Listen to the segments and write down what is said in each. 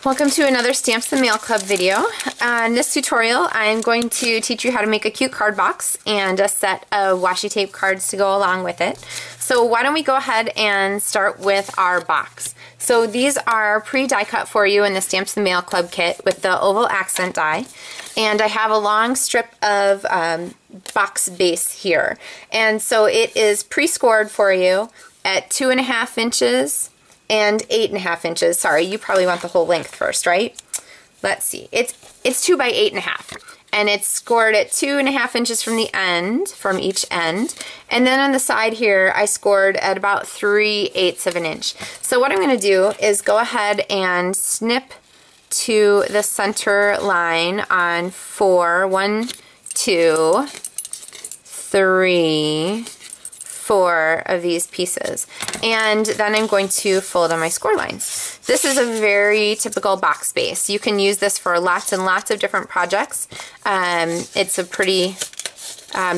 Welcome to another Stamps and Mail Club video. In this tutorial I'm going to teach you how to make a cute card box and a set of washi tape cards to go along with it. So why don't we go ahead and start with our box. So these are pre-die cut for you in the Stamps and Mail Club kit with the oval accent die, and I have a long strip of box base here, and so it is pre-scored for you at 2.5 inches and 8.5 inches. Sorry, you probably want the whole length first, right? Let's see. It's 2 by 8.5, and it's scored at 2.5 inches from the end, from each end, and then on the side here I scored at about 3/8 of an inch. So what I'm going to do is go ahead and snip to the center line on 4, 1, 2, 3, 4 of these pieces, and then I'm going to fold on my score lines. This is a very typical box base. You can use this for lots and lots of different projects. It's a pretty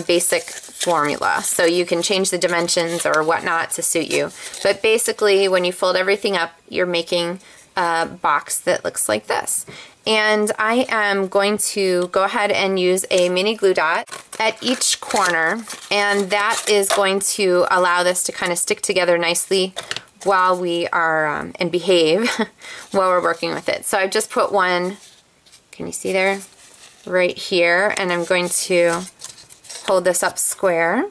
basic formula, so you can change the dimensions or whatnot to suit you, but basically when you fold everything up you're making a box that looks like this. And I am going to go ahead and use a mini glue dot at each corner, and that is going to allow this to kind of stick together nicely while we are, and behave while we're working with it. So I've just put one, can you see there, right here, and I'm going to hold this up square.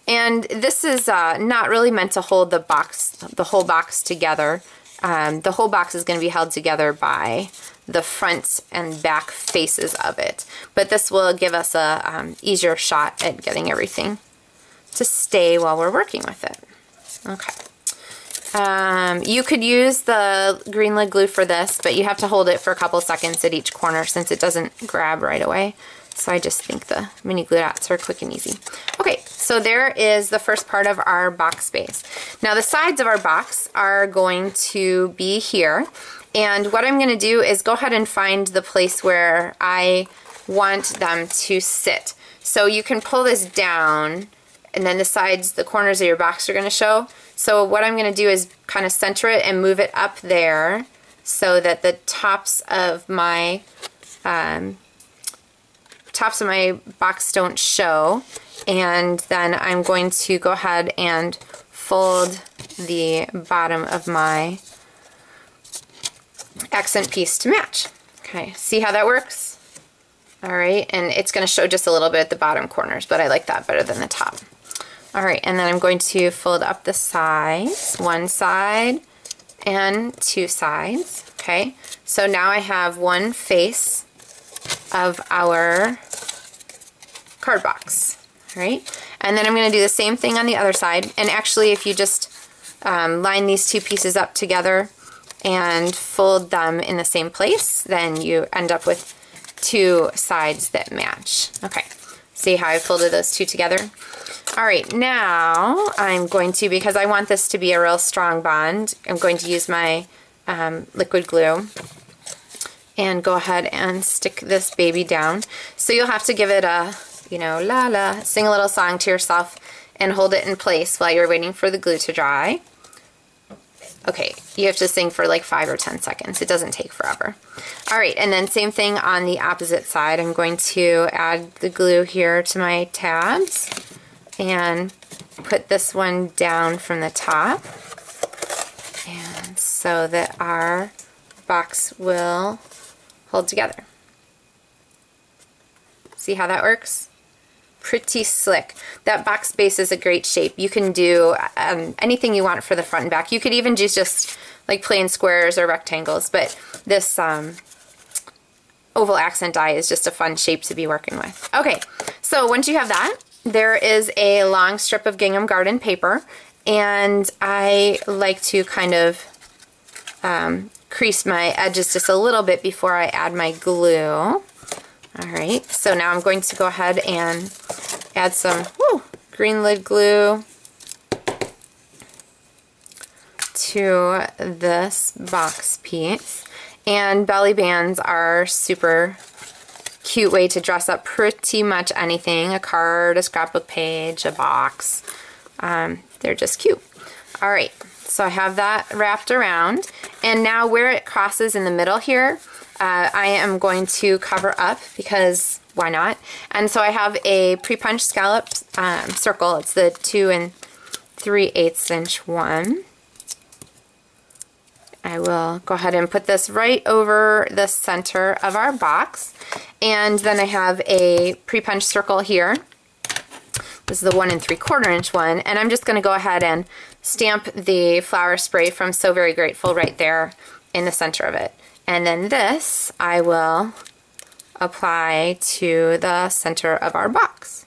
And this is not really meant to hold the box, the whole box together. The whole box is going to be held together by the front and back faces of it, but this will give us a easier shot at getting everything to stay while we're working with it. Okay. You could use the green lid glue for this, but you have to hold it for a couple seconds at each corner since it doesn't grab right away. So I just think the mini glue dots are quick and easy. Okay, so there is the first part of our box base. Now the sides of our box are going to be here, and what I'm going to do is go ahead and find the place where I want them to sit. So you can pull this down, and then the sides, the corners of your box are going to show. So what I'm going to do is kind of center it and move it up there so that the tops of my box don't show, and then I'm going to go ahead and fold the bottom of my accent piece to match. Okay, see how that works? Alright, and it's going to show just a little bit at the bottom corners, but I like that better than the top. Alright, and then I'm going to fold up the sides, one side and two sides. Okay, so now I have one face of our card box. Alright, and then I'm going to do the same thing on the other side, and actually if you just line these two pieces up together and fold them in the same place, then you end up with two sides that match. Okay, see how I folded those two together? Alright, now I'm going to, because I want this to be a real strong bond, I'm going to use my liquid glue and go ahead and stick this baby down. So you'll have to give it a, you know, la la, sing a little song to yourself and hold it in place while you're waiting for the glue to dry. Okay, you have to sing for like 5 or 10 seconds. It doesn't take forever. Alright, and then same thing on the opposite side. I'm going to add the glue here to my tabs and put this one down from the top, and so that our box will hold together. See how that works? Pretty slick. That box base is a great shape. You can do anything you want for the front and back. You could even do just like plain squares or rectangles, but this oval accent die is just a fun shape to be working with. Okay, so once you have that, there is a long strip of gingham garden paper, and I like to kind of crease my edges just a little bit before I add my glue. Alright, so now I'm going to go ahead and add some green lid glue to this box piece. And belly bands are super cute way to dress up pretty much anything, a card, a scrapbook page, a box. They're just cute. Alright, So I have that wrapped around, and now where it crosses in the middle here, I am going to cover up because why not? And so I have a pre-punched scallop circle. It's the 2 3/8 inch one. I will go ahead and put this right over the center of our box, and then I have a pre-punched circle here. This is the 1 3/4 inch one, and I'm just going to go ahead and stamp the flower spray from So Very Grateful right there in the center of it. And then this I will apply to the center of our box.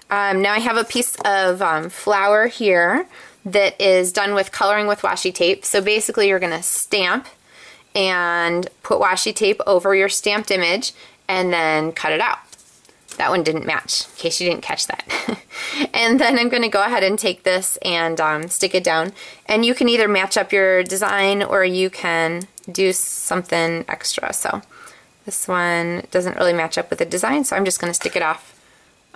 Now I have a piece of flower here that is done with coloring with washi tape. So basically you're going to stamp and put washi tape over your stamped image and then cut it out. That one didn't match, in case you didn't catch that. And then I'm going to go ahead and take this and stick it down. And you can either match up your design or you can do something extra. So this one doesn't really match up with the design, so I'm just going to stick it off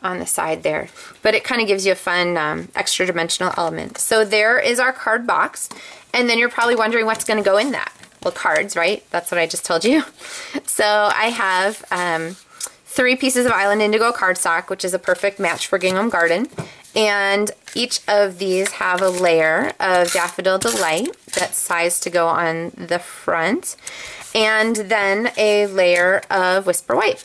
on the side there. But it kind of gives you a fun extra dimensional element. So there is our card box. And then you're probably wondering what's going to go in that. Well, cards, right? That's what I just told you. So I have 3 pieces of Island Indigo cardstock, which is a perfect match for Gingham Garden. And each of these have a layer of Daffodil Delight that's sized to go on the front. And then a layer of Whisper White.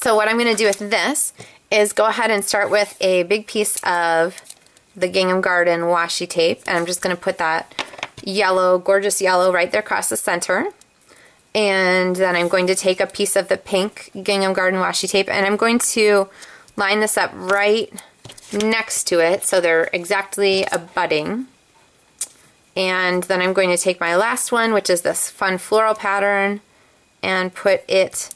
So what I'm going to do with this is go ahead and start with a big piece of the Gingham Garden washi tape. And I'm just going to put that yellow, gorgeous yellow right there across the center. And then I'm going to take a piece of the pink Gingham Garden washi tape and I'm going to line this up right next to it so they're exactly abutting. And then I'm going to take my last one, which is this fun floral pattern, and put it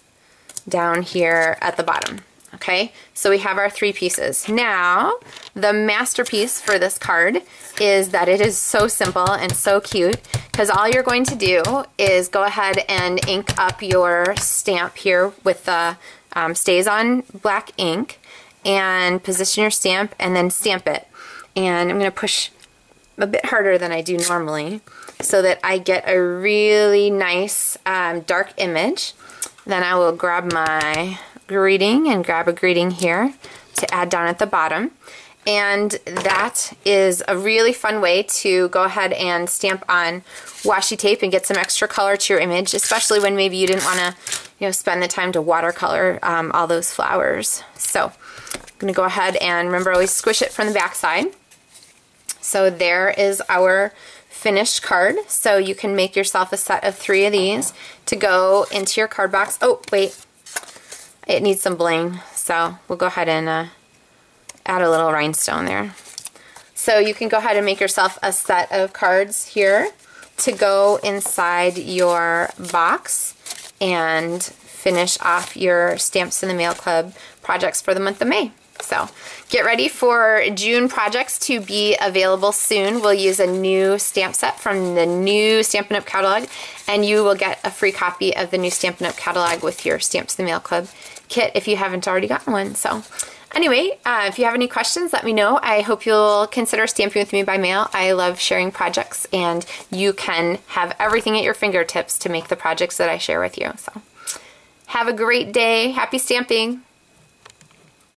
down here at the bottom. Okay, so we have our 3 pieces. Now, the masterpiece for this card is that it is so simple and so cute, because all you're going to do is go ahead and ink up your stamp here with the Stays On black ink, and position your stamp and then stamp it. And I'm going to push a bit harder than I do normally so that I get a really nice dark image. Then I will grab my greeting and grab a greeting here to add down at the bottom. And that is a really fun way to go ahead and stamp on washi tape and get some extra color to your image, especially when maybe you didn't want to, spend the time to watercolor all those flowers. So I'm going to go ahead and remember, always squish it from the back side. So there is our finished card. So you can make yourself a set of 3 of these to go into your card box. Oh, wait. It needs some bling, so we'll go ahead and add a little rhinestone there. So you can go ahead and make yourself a set of cards here to go inside your box and finish off your Stamps in the Mail Club projects for the month of May. So get ready for June projects to be available soon. We'll use a new stamp set from the new Stampin' Up! Catalog, and you will get a free copy of the new Stampin' Up! Catalog with your Stamps in the Mail Club kit if you haven't already gotten one. So anyway, if you have any questions, let me know. I hope you'll consider stamping with me by mail. I love sharing projects, and you can have everything at your fingertips to make the projects that I share with you. So have a great day. Happy stamping.